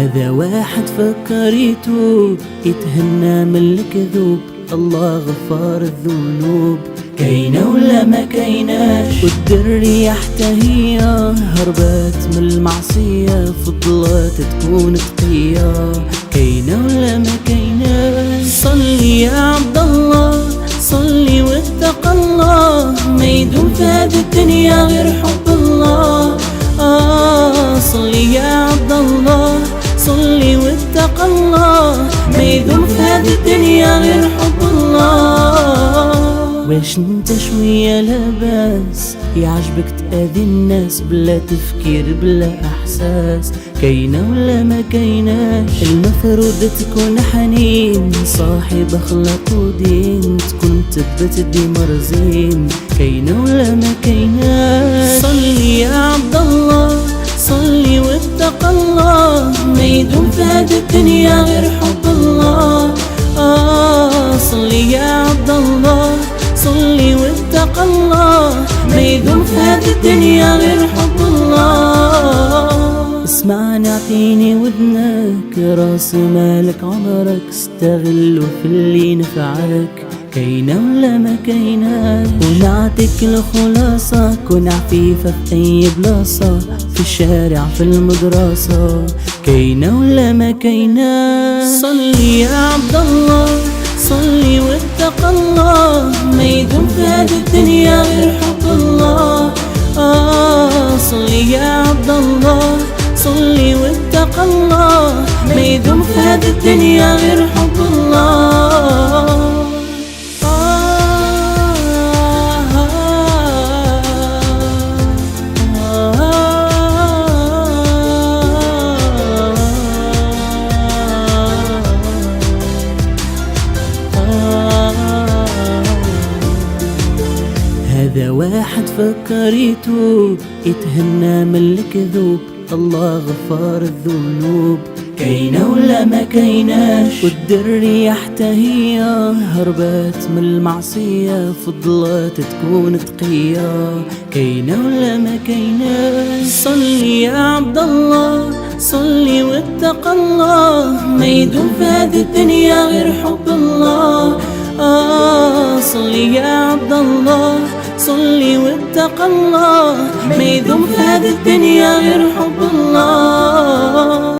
هذا واحد فكر يتوب يتهنى من الكذوب، الله غفار الذنوب. كاينة ولا ما كايناش، والدرية حتى هي هربت من المعصية، فضلت تكون تقية. كاينة ولا ما كايناش، صلي يا عبد الله صلي واتق الله، ما يدوم في هذه الدنيا غير حب الله. صلي يا عبد الله صلي واتق الله، ما يدوم في هذه الدنيا غير حب الله. واش انت شوية لاباس يعجبك تأذي الناس بلا تفكير بلا احساس؟ كاينة ولا ما كايناش، المفروض تكون حنين صاحب اخلاق ودين، تكون تبت ديما رزين. كاينة ولا ما كايناش، صلي يا عبد الله صلي واتق الله، ما يدوم في هذه الدنيا غير حب الله. صلي يا عبد الله صلي واتق الله، ما يدوم في هذه الدنيا غير حب الله. اسمعني اعطيني ودنك، راس مالك عمرك استغله في اللي ينفعك. كاينة ولا ما كايناش، ونعطيك الخلاصة، كون عفيفة في أي بلاصة، في الشارع في المدرسة. كاينة ولا ما كايناش، صلي يا عبد الله صلي واتق الله، ما يدوم في هذه الدنيا غير حب الله. صلي يا عبد الله صلي واتق الله، ما يدوم في هذه الدنيا غير حب الله. هذا واحد فكر يتوب يتهنى من الكذوب، الله غفار الذنوب. كاينة ولا ما كايناش، والدرية حتى هي هربت من المعصية، فضلت تكون تقية. كاينة ولا ما كايناش، صلي يا عبد الله صلي واتق الله، ما يدوم في هذه الدنيا غير حب الله. صلي يا عبد الله صلي واتق الله، ما يدوم في هذه الدنيا غير حب الله.